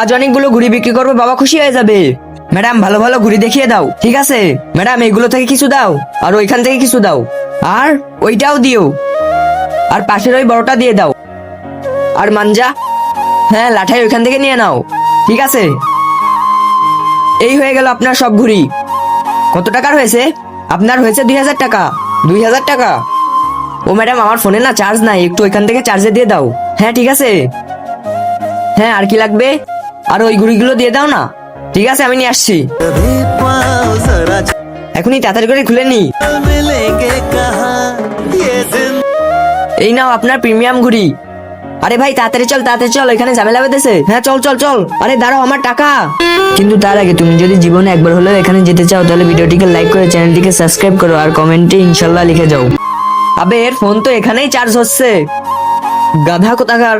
আজ অনেকগুলো ঘুড়ি বিক্রি করবো, বাবা খুশি হয়ে যাবে। ম্যাডাম ভালো ভালো ঘুড়ি দেখিয়ে দাও। ঠিক আছে ম্যাডাম, এইগুলো থেকে কিছু দাও, আর ওইখান থেকে কিছু দাও, আর ওইটাও দিও, আর পাশের ওই বড়টা দিয়ে দাও, আর মাঞ্জা, হ্যাঁ লাঠাই ওইখান থেকে নিয়ে নাও। ঠিক আছে, এই হয়ে গেল আপনার সব ঘুড়ি। কত টাকার হয়েছে? আপনার হয়েছে 2000 টাকা। 2000 টাকা? ও ম্যাডাম, আমার ফোনে না চার্জ নাই, একটু ওইখান থেকে চার্জে দিয়ে দাও। হ্যাঁ ঠিক আছে। হ্যাঁ আর কি লাগবে? আর ওই ঘুড়িগুলো দিয়ে দাও না। ঠিক আছে, আমি নিয়ে আসছি। এখনই তাড়াতাড়ি করে খুলে নি। এই নাও আপনার প্রিমিয়াম ঘুড়ি। আরে ভাই তাড়াতাড়ি চল, তাড়াতাড়ি চল, এখানে ঝামেলা বেঁধেছে। হ্যাঁ চল চল চল। আরে দাঁড়াও, আমার টাকা। কিন্তু তার আগে তুমি যদি জীবনে একবার হলেও এখানে যেতে চাও, তাহলে ভিডিওটিকে লাইক করে চ্যানেলটিকে সাবস্ক্রাইব করো, আর কমেন্টে ইনশাল্লাহ লিখে যাও। আবে এর ফোন তো এখানেই চার্জ হচ্ছে, গাধা কোথাকার।